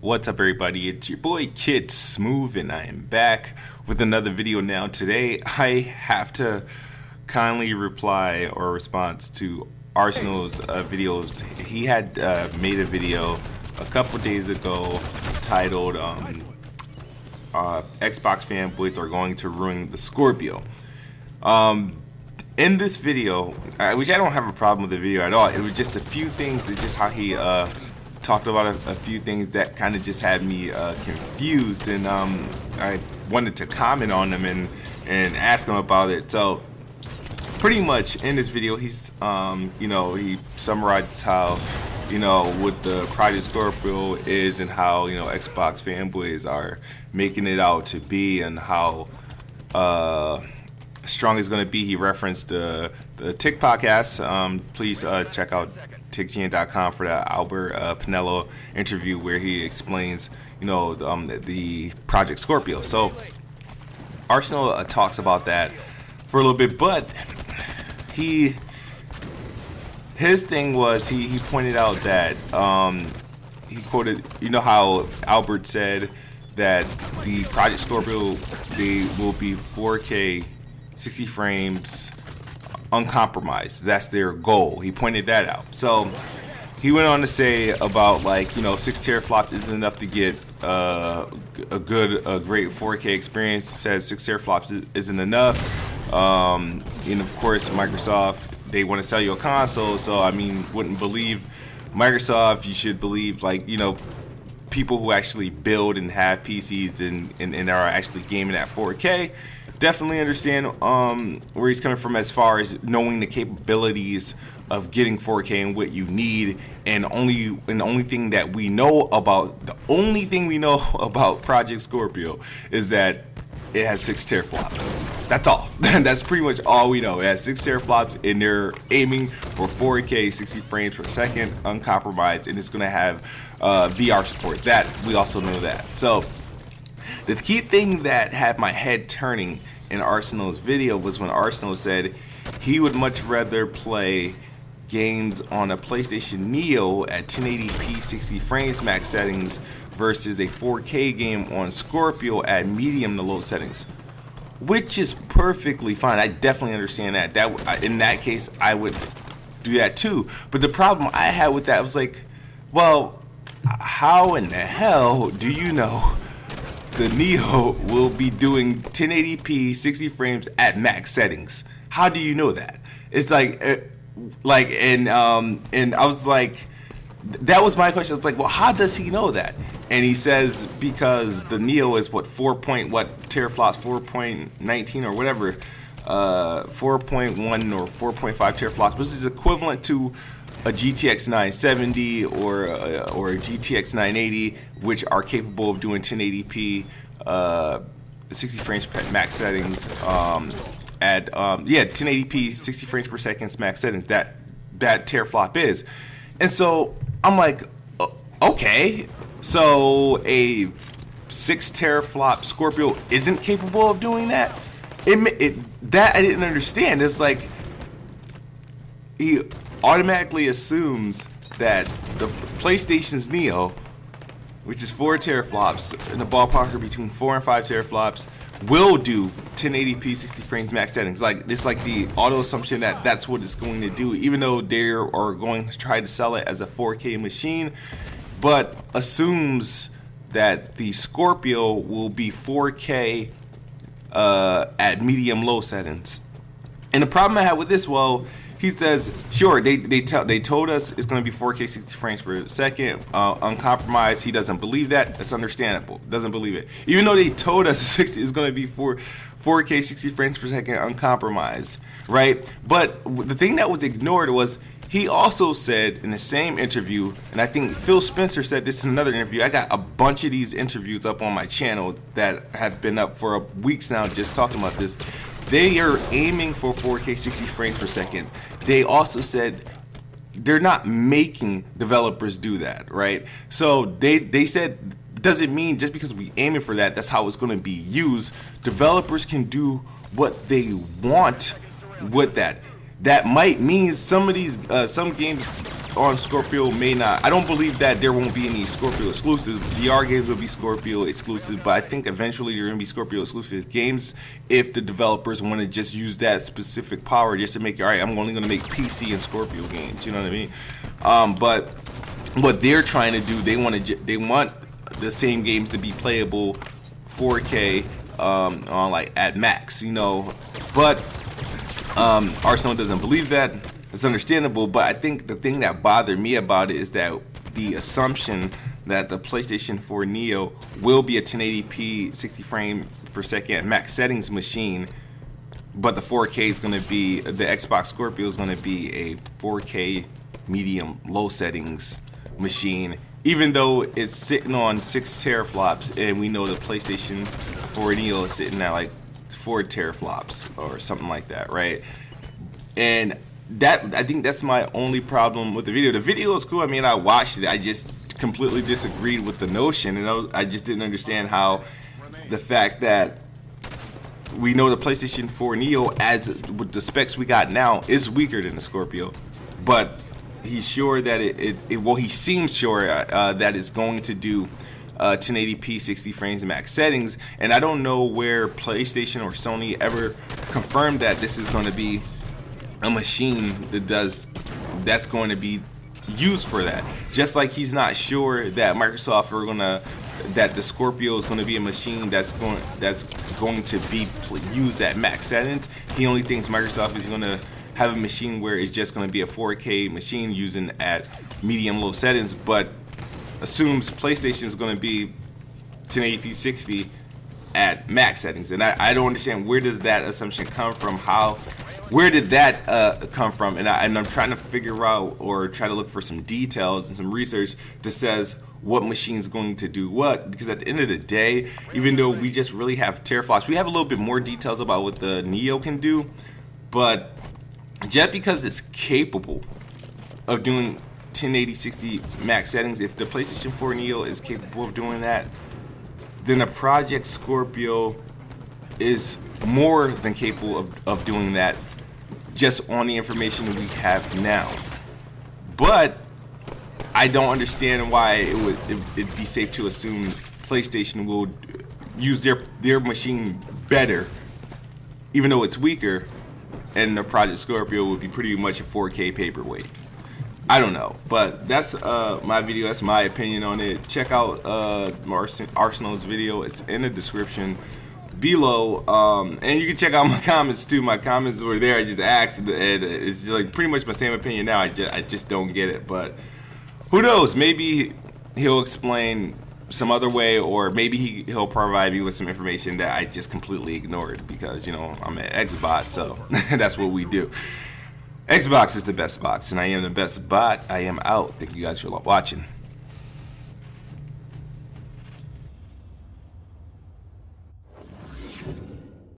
What's up, everybody? It's your boy Kid Smooth, and I am back with another video. Now today I have to kindly reply or response to Arsonall's videos. He had made a video a couple days ago titled Xbox fanboys are going to ruin the Scorpio. In this video, which I don't have a problem with the video at all, it was just a few things. It's just how he talked about a few things that kind of just had me confused, and I wanted to comment on them and ask him about it. So pretty much in this video, he's he summarizes how what the Project Scorpio is and how Xbox fanboys are making it out to be, and how strong it's going to be. He referenced the Tick podcast. Please check out tickgn.com for that Albert Pinello interview where he explains the Project Scorpio. So Arsonall talks about that for a little bit, but his thing was he pointed out that he quoted, how Albert said that the Project Scorpio, they will be 4K 60 frames uncompromised. That's their goal. He pointed that out. So he went on to say about 6 teraflops isn't enough to get a great 4K experience. He said 6 teraflops isn't enough. And of course Microsoft, they want to sell you a console, so I mean, wouldn't believe Microsoft. You should believe people who actually build and have PCs and are actually gaming at 4K. Definitely understand where he's coming from as far as knowing the capabilities of getting 4K and what you need, and the only thing we know about Project Scorpio is that it has 6 teraflops. That's all. That's pretty much all we know. It has 6 teraflops, and they're aiming for 4K 60 frames per second uncompromised, and it's going to have VR support. That we also know that. So the key thing that had my head turning in Arsonall's video was when Arsonall said he would much rather play games on a PlayStation Neo at 1080p 60 frames max settings versus a 4K game on Scorpio at medium to low settings, which is perfectly fine. I definitely understand that. In that case, I would do that too. But the problem I had with that was well, how in the hell do you know the Neo will be doing 1080p 60 frames at max settings? How do you know that? It's and I was like, that was my question. It's well, how does he know that? And he says because the Neo is teraflops, 4.19 or whatever, 4.1 or 4.5 teraflops, which is equivalent to a GTX 970 or a GTX 980, which are capable of doing 1080p 60 frames per max settings at 1080p 60 frames per second max settings. That teraflop is. And so I'm like, okay, so a 6 teraflop Scorpio isn't capable of doing that? That I didn't understand. It's he automatically assumes that the PlayStation's Neo, which is 4 teraflops, in the ballpark between 4 and 5 teraflops, will do 1080p 60 frames max settings. It's the auto assumption that that's what it's going to do, even though they are going to try to sell it as a 4K machine, but assumes that the Scorpio will be 4K at medium low settings. And the problem I had with this, he says, sure, they told us it's going to be 4K 60 frames per second, uncompromised. He doesn't believe that. That's understandable. Doesn't believe it. Even though they told us it's going to be 4K 60 frames per second uncompromised, right? But the thing that was ignored was he also said in the same interview, and I think Phil Spencer said this in another interview. I got a bunch of these interviews up on my channel that have been up for weeks now just talking about this. They are aiming for 4K 60 frames per second. They also said they're not making developers do that, right? So they said, doesn't mean just because we aiming for that, that's how it's going to be used. Developers can do what they want with that. That might mean some of these some games on Scorpio may not. I don't believe that there won't be any Scorpio exclusives. VR games will be Scorpio exclusive, but I think eventually there are going to be Scorpio exclusive games if the developers want to just use that specific power just to make, all right, I'm only going to make PC and Scorpio games. You know what I mean? But what they're trying to do, they want the same games to be playable 4K on like at max, you know. But Arsonall doesn't believe that. It's understandable, but I think the thing that bothered me about it is that the assumption that the PlayStation 4 Neo will be a 1080p 60 frame per second max settings machine, but the 4K is going to be, the Xbox Scorpio is going to be a 4K medium low settings machine, even though it's sitting on 6 teraflops, and we know the PlayStation 4 Neo is sitting at like 4 teraflops or something like that, right? And that, I think that's my only problem with the video. The video is cool. I mean, I watched it. I just completely disagreed with the notion, and I just didn't understand how the fact that we know the PlayStation 4 Neo, as with the specs we got now, is weaker than the Scorpio, but he's sure that well, he seems sure that it's going to do 1080p 60 frames max settings, and I don't know where PlayStation or Sony ever confirmed that this is going to be a machine that's going to be used for that. Just like he's not sure that Microsoft are that the Scorpio is going to be a machine that's going to be used at max settings. He only thinks Microsoft is going to have a machine where it's just going to be a 4K machine using at medium low settings, but assumes PlayStation is going to be 1080p 60 at max settings. And I don't understand, where does that assumption come from? Where did that come from? And I'm trying to figure out, or try to look for some details and some research that says what machine's going to do what, because at the end of the day, even though we just really have teraflops, we have a little bit more details about what the Neo can do, but just because it's capable of doing 1080 60 max settings, if the PlayStation 4 Neo is capable of doing that, then a Project Scorpio is more than capable of doing that just on the information that we have now. But I don't understand why it'd be safe to assume PlayStation will use their machine better, even though it's weaker, and the Project Scorpio would be pretty much a 4K paperweight. I don't know, but that's my video. That's my opinion on it. Check out Arsonall's video. It's in the description below, and you can check out my comments too. My comments were there. I just asked, and it's just like pretty much my same opinion now. I just don't get it, but who knows? Maybe he'll explain some other way, or maybe he'll provide me with some information that I just completely ignored, because, you know, I'm an Xbot, so that's what we do. Xbox is the best box, and I am the best bot. I am out. Thank you guys for watching.